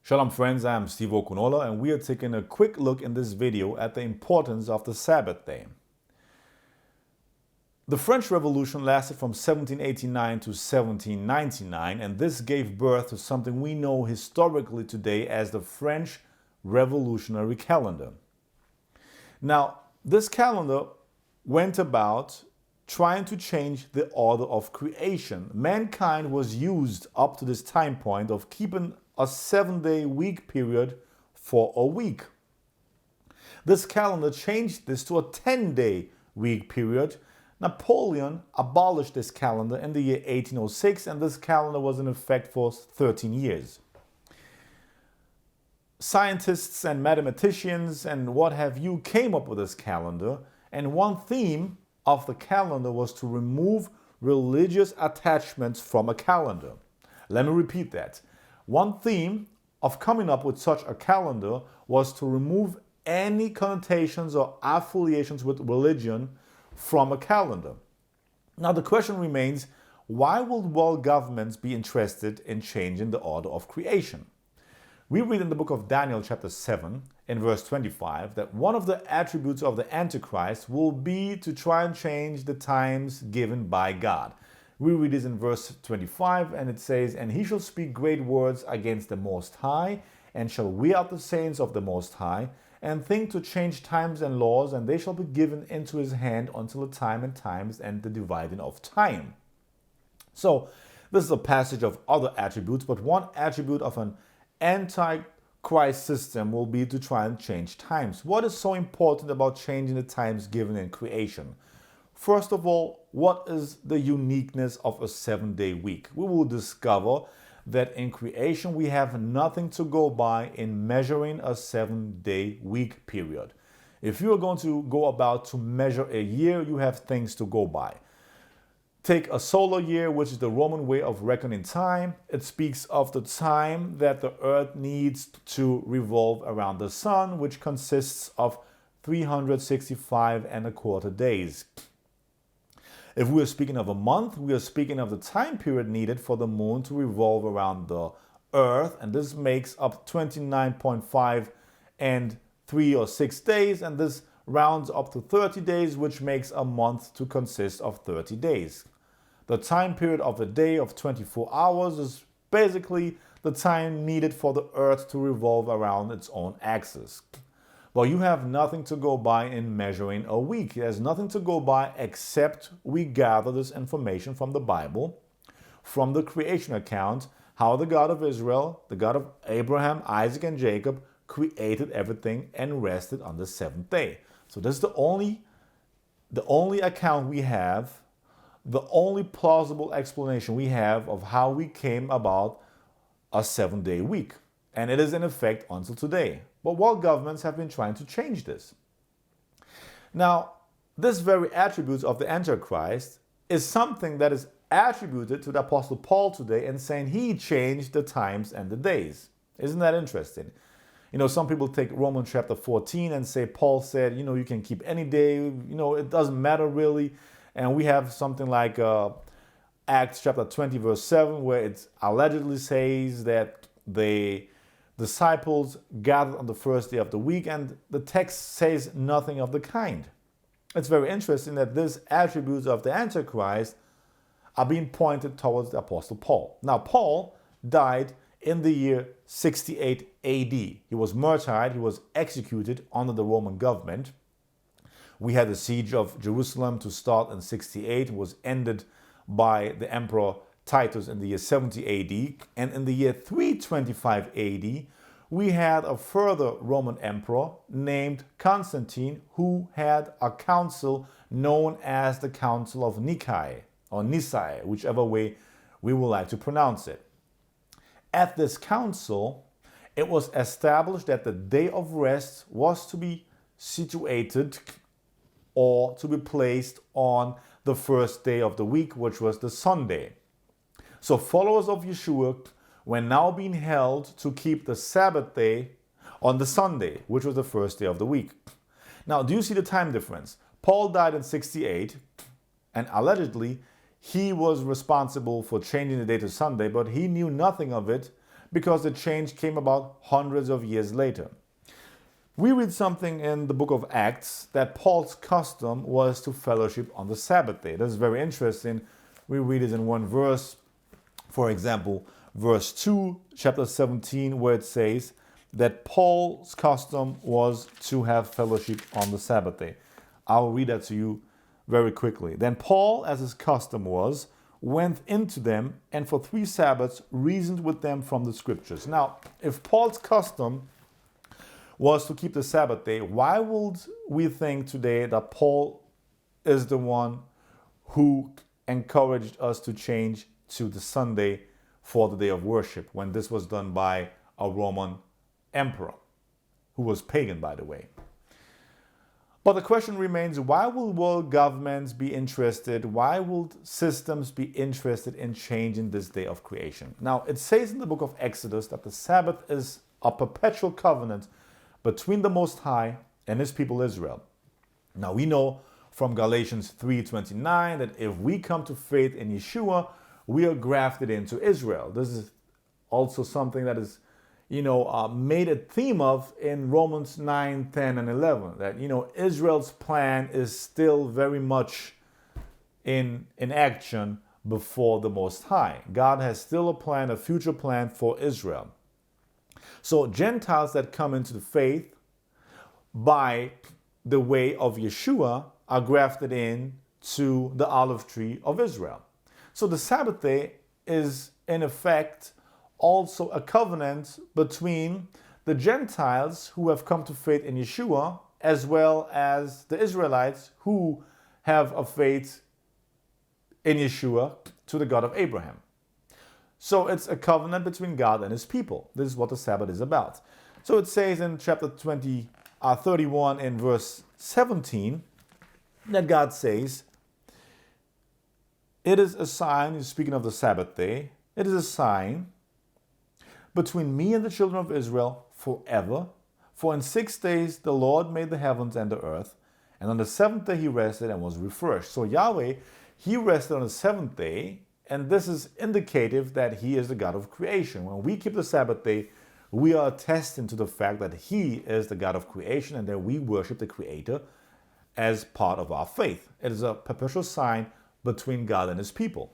Shalom friends, I am Steve Okunola and we are taking a quick look in this video at the importance of the Sabbath day. The French Revolution lasted from 1789 to 1799, and this gave birth to something we know historically today as the French Revolutionary Calendar. Now, this calendar went about trying to change the order of creation. Mankind was used up to this time point of keeping a 7-day week period for a week. This calendar changed this to a 10-day week period. Napoleon abolished this calendar in the year 1806, and this calendar was in effect for 13 years. Scientists and mathematicians and what have you came up with this calendar, and one theme of the calendar was to remove religious attachments from a calendar. Let me repeat that. One theme of coming up with such a calendar was to remove any connotations or affiliations with religion from a calendar. Now the question remains, why would world governments be interested in changing the order of creation? We read in the book of Daniel chapter 7 in verse 25 that one of the attributes of the Antichrist will be to try and change the times given by God. We read this in verse 25 and it says, "And he shall speak great words against the Most High, and shall wear out the saints of the Most High, and think to change times and laws, and they shall be given into his hand until the time and times and the dividing of time." So this is a passage of other attributes, but one attribute of an Antichrist system will be to try and change times. What is so important about changing the times given in creation? First of all, what is the uniqueness of a 7-day week? We will discover that in creation we have nothing to go by in measuring a 7-day week period. If you are going to go about to measure a year, you have things to go by. Take a solar year, which is the Roman way of reckoning time. It speaks of the time that the earth needs to revolve around the sun, which consists of 365 and a quarter days. If we are speaking of a month, we are speaking of the time period needed for the moon to revolve around the earth, and this makes up 29.5 and 3 or 6 days, and this rounds up to 30 days, which makes a month to consist of 30 days. The time period of a day of 24 hours is basically the time needed for the earth to revolve around its own axis. Well, you have nothing to go by in measuring a week. There's nothing to go by except we gather this information from the Bible, from the creation account, how the God of Israel, the God of Abraham, Isaac, and Jacob created everything and rested on the 7th day. So this is the only account we have, the only plausible explanation we have of how we came about a 7-day week. And it is in effect until today. But world governments have been trying to change this. Now, this very attribute of the Antichrist is something that is attributed to the Apostle Paul today and saying he changed the times and the days. Isn't that interesting? Some people take Romans chapter 14 and say Paul said, you can keep any day, it doesn't matter really. And we have something like Acts chapter 20 verse 7 where it allegedly says that the disciples gathered on the first day of the week, and the text says nothing of the kind. It's very interesting that these attributes of the Antichrist are being pointed towards the Apostle Paul. Now, Paul died in the year 68 AD. He was martyred, he was executed under the Roman government. We had the siege of Jerusalem to start in 68, was ended by the Emperor Titus in the year 70 AD, and in the year 325 AD, we had a further Roman emperor named Constantine who had a council known as the Council of Nicaea, or Nicaea, whichever way we would like to pronounce it. At this council, it was established that the day of rest was to be situated or to be placed on the first day of the week, which was the Sunday. So followers of Yeshua were now being held to keep the Sabbath day on the Sunday, which was the first day of the week. Now, do you see the time difference? Paul died in 68, and allegedly he was responsible for changing the day to Sunday, but he knew nothing of it because the change came about hundreds of years later. We read something in the book of Acts that Paul's custom was to fellowship on the Sabbath day. This is very interesting. We read it in one verse, for example, verse 2, chapter 17, where it says that Paul's custom was to have fellowship on the Sabbath day. I'll read that to you very quickly. Then Paul, as his custom was, went into them and for 3 Sabbaths reasoned with them from the scriptures. Now, if Paul's custom was to keep the Sabbath day, why would we think today that Paul is the one who encouraged us to change to the Sunday for the day of worship, when this was done by a Roman emperor, who was pagan, by the way? But the question remains, why will world governments be interested? Why will systems be interested in changing this day of creation? Now, it says in the book of Exodus that the Sabbath is a perpetual covenant between the Most High and his people Israel. Now, we know from Galatians 3:29 that if we come to faith in Yeshua, we are grafted into Israel. This is also something that is made a theme of in Romans 9, 10, and 11. That, Israel's plan is still very much in action before the Most High. God has still a plan, a future plan for Israel. So Gentiles that come into the faith by the way of Yeshua are grafted in to the olive tree of Israel. So the Sabbath day is in effect also a covenant between the Gentiles who have come to faith in Yeshua, as well as the Israelites who have a faith in Yeshua to the God of Abraham. So it's a covenant between God and his people. This is what the Sabbath is about. So it says in chapter 31 in verse 17 that God says, it is a sign, he's speaking of the Sabbath day, it is a sign between me and the children of Israel forever. For in 6 days the Lord made the heavens and the earth, and on the 7th day he rested and was refreshed. So Yahweh, he rested on the 7th day, and this is indicative that he is the God of creation. When we keep the Sabbath day, we are attesting to the fact that he is the God of creation and that we worship the Creator as part of our faith. It is a perpetual sign between God and his people.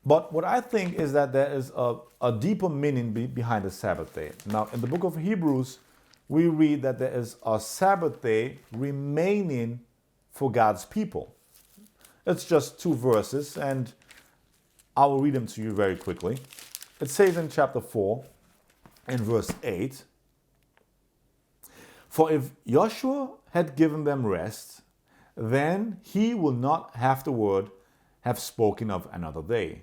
But what I think is that there is a deeper meaning behind the Sabbath day. Now, in the book of Hebrews, we read that there is a Sabbath day remaining for God's people. It's just 2 verses, and I will read them to you very quickly. It says in chapter 4, in verse 8, for if Joshua had given them rest, then he will not afterward have spoken of another day.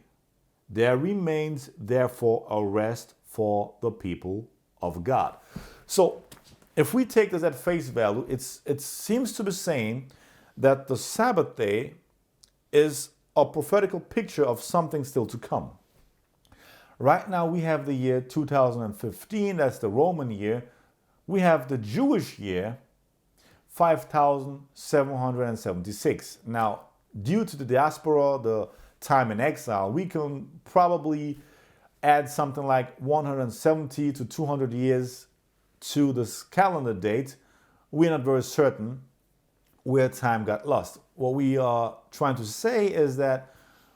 There remains therefore a rest for the people of God. So if we take this at face value, it seems to be saying that the Sabbath day is a prophetical picture of something still to come. Right now we have the year 2015, that's the Roman year. We have the Jewish year, 5776. Now, due to the diaspora, the time in exile, we can probably add something like 170 to 200 years to this calendar date. We're not very certain where time got lost. What we are trying to say is that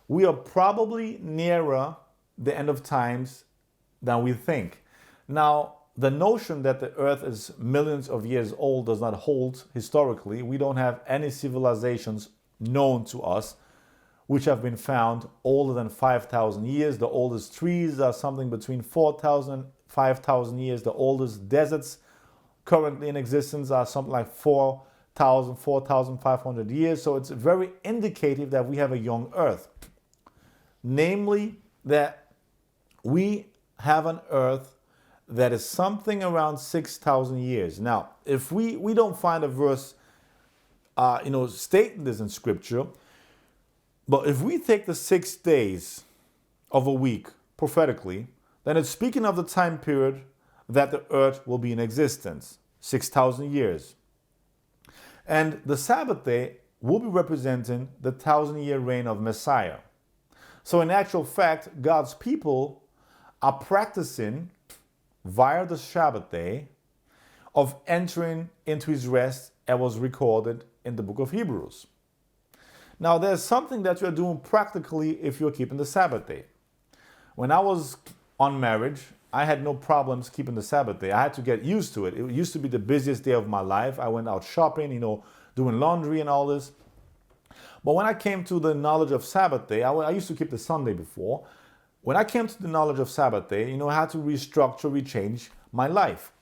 we are probably nearer the end of times than we think. Now, the notion that the earth is millions of years old does not hold historically. We don't have any civilizations known to us which have been found older than 5,000 years. The oldest trees are something between 4,000 and 5,000 years. The oldest deserts currently in existence are something like 4,000, 4,500 years. So it's very indicative that we have a young earth. Namely, that we have an earth that is something around 6,000 years. Now, if we don't find a verse, stating this in Scripture, but if we take the 6 days of a week prophetically, then it's speaking of the time period that the earth will be in existence, 6,000 years. And the Sabbath day will be representing the 1,000-year reign of Messiah. So in actual fact, God's people are practicing via the Sabbath day of entering into his rest as was recorded in the book of Hebrews. Now, there's something that you're doing practically if you're keeping the Sabbath day. When I was on marriage, I had no problems keeping the Sabbath day. I had to get used to it. It used to be the busiest day of my life. I went out shopping, doing laundry and all this. But when I came to the knowledge of Sabbath day, I used to keep the Sunday before. When I came to the knowledge of Sabbath day, I had to restructure, rechange my life.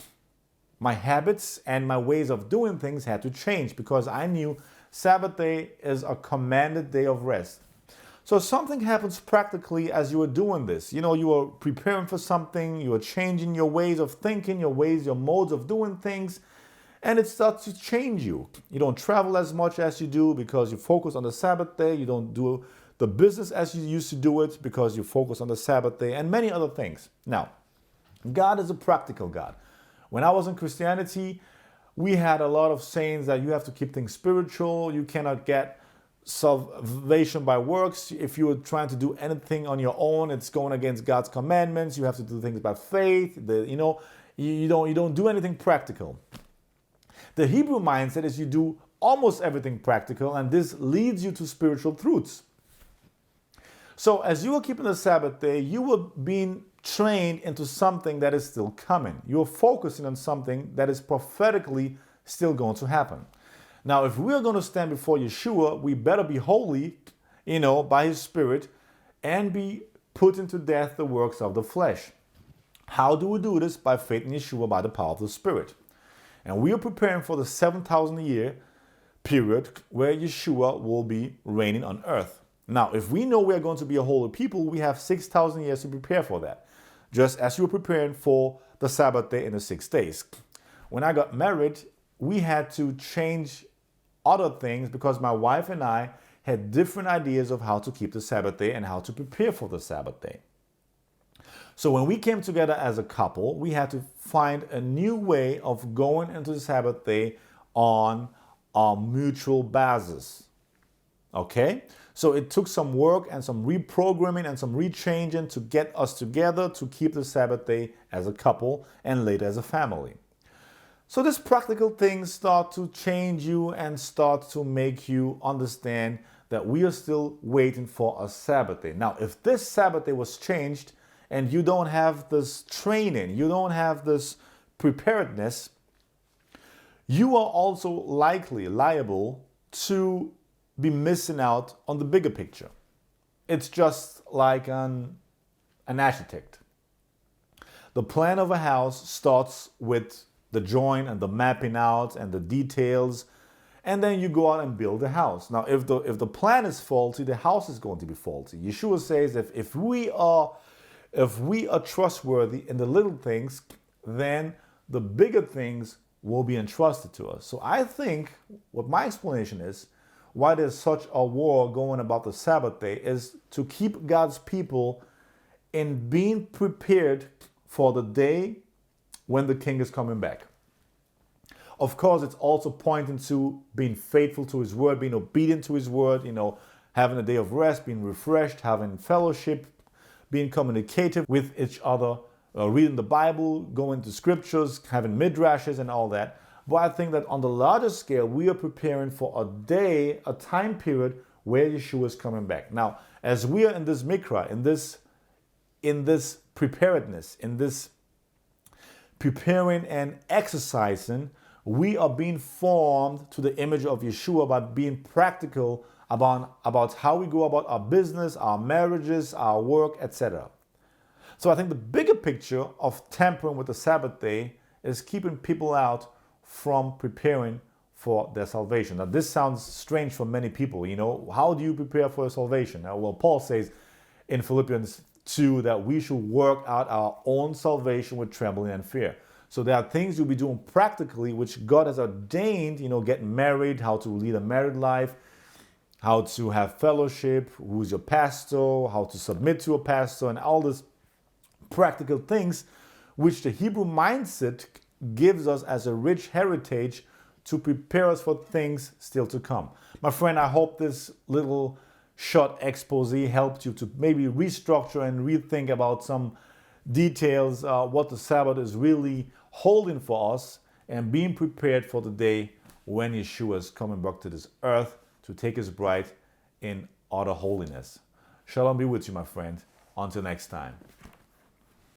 My habits and my ways of doing things had to change because I knew Sabbath day is a commanded day of rest. So something happens practically as you are doing this. You are preparing for something, you are changing your ways of thinking, your modes of doing things, and it starts to change you. You don't travel as much as you do because you focus on the Sabbath day. You don't do the business as you used to do it because you focus on the Sabbath day, and many other things. Now, God is a practical God. When I was in Christianity, we had a lot of sayings that you have to keep things spiritual. You cannot get salvation by works. If you are trying to do anything on your own, it's going against God's commandments. You have to do things by faith. You don't do anything practical. The Hebrew mindset is you do almost everything practical, and this leads you to spiritual truths. So as you are keeping the Sabbath day, you are being trained into something that is still coming. You're focusing on something that is prophetically still going to happen. Now, if we're going to stand before Yeshua, we better be holy, by his Spirit, and be putting to death the works of the flesh. How do we do this? By faith in Yeshua, by the power of the Spirit. And we are preparing for the 7,000 year period where Yeshua will be reigning on earth. Now, if we know we are going to be a holy people, we have 6,000 years to prepare for that. Just as you were preparing for the Sabbath day in the 6 days. When I got married, we had to change other things because my wife and I had different ideas of how to keep the Sabbath day and how to prepare for the Sabbath day. So when we came together as a couple, we had to find a new way of going into the Sabbath day on a mutual basis. Okay? So it took some work and some reprogramming and some rechanging to get us together to keep the Sabbath day as a couple and later as a family. So these practical things start to change you and start to make you understand that we are still waiting for a Sabbath day. Now, if this Sabbath day was changed and you don't have this training, you don't have this preparedness, you are also likely liable to be missing out on the bigger picture. It's just like an architect. The plan of a house starts with the drawing and the mapping out and the details, and then you go out and build the house. Now, if the plan is faulty, the house is going to be faulty. Yeshua says if we are trustworthy in the little things, then the bigger things will be entrusted to us. So I think what my explanation is, why there's such a war going about the Sabbath day, is to keep God's people in being prepared for the day when the King is coming back. Of course, it's also pointing to being faithful to his word, being obedient to his word, having a day of rest, being refreshed, having fellowship, being communicative with each other, reading the Bible, going to scriptures, having midrashes and all that. But I think that on the larger scale, we are preparing for a day, a time period where Yeshua is coming back. Now, as we are in this mikra, in this preparedness, in this preparing and exercising, we are being formed to the image of Yeshua by being practical about how we go about our business, our marriages, our work, etc. So I think the bigger picture of tampering with the Sabbath day is keeping people out from preparing for their salvation. Now, this sounds strange for many people. How do you prepare for your salvation? Well, Paul says in Philippians 2 that we should work out our own salvation with trembling and fear. So there are things you'll be doing practically which God has ordained, getting married, how to lead a married life, how to have fellowship, who's your pastor, how to submit to a pastor, and all these practical things which the Hebrew mindset gives us as a rich heritage to prepare us for things still to come. My friend, I hope this little short expose helped you to maybe restructure and rethink about some details what the Sabbath is really holding for us and being prepared for the day when Yeshua is coming back to this earth to take his bride in utter holiness. Shalom be with you, my friend. Until next time.